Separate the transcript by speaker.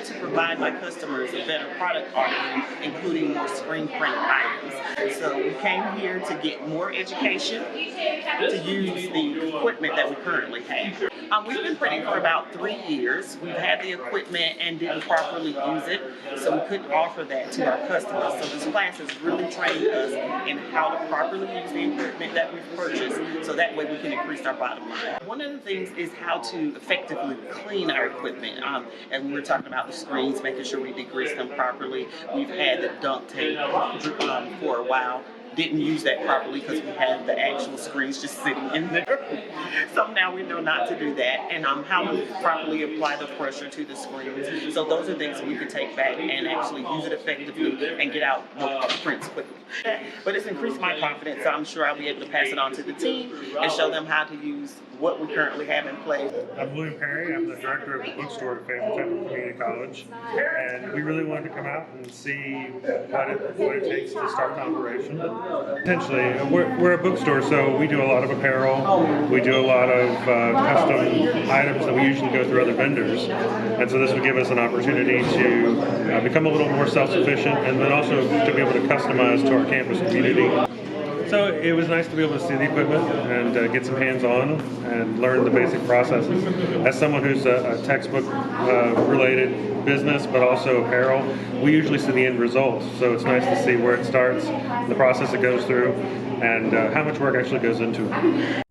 Speaker 1: wanted to provide my customers a better product offering, including more screen print items. So we came here to get more education, to use the equipment that we currently have. We've been printing for about 3 years. We've had the equipment and didn't properly use it, so we couldn't offer that to our customers. So this class has really trained us in how to properly use the equipment that we've purchased, so that way we can increase our bottom line. One of the things is how to effectively clean our equipment. And we were talking about the screens, making sure we degrease them properly. We've had the duct tape for a while. Didn't use that properly because we had the actual screens just sitting in there. So now we know not to do that, and how to properly apply the pressure to the screens. So those are things that we could take back and actually use it effectively and get out more prints quickly. But it's increased my confidence, so I'm sure I'll be able to pass it on to the team and show them how to use what we currently have in place.
Speaker 2: I'm William Perry. I'm the director of the bookstore at Family Temple Community College, and we really wanted to come out and see what it takes to start an operation. Essentially, we're a bookstore, so we do a lot of apparel. We do a lot of custom items that we usually go through other vendors, and so this would give us an opportunity to become a little more self-sufficient, and then also to be able to customize to our campus community. So it was nice to be able to see the equipment and get some hands-on and learn the basic processes. As someone who's a textbook related business, but also apparel, we usually see the end results. So it's nice to see where it starts, the process it goes through, and how much work actually goes into it.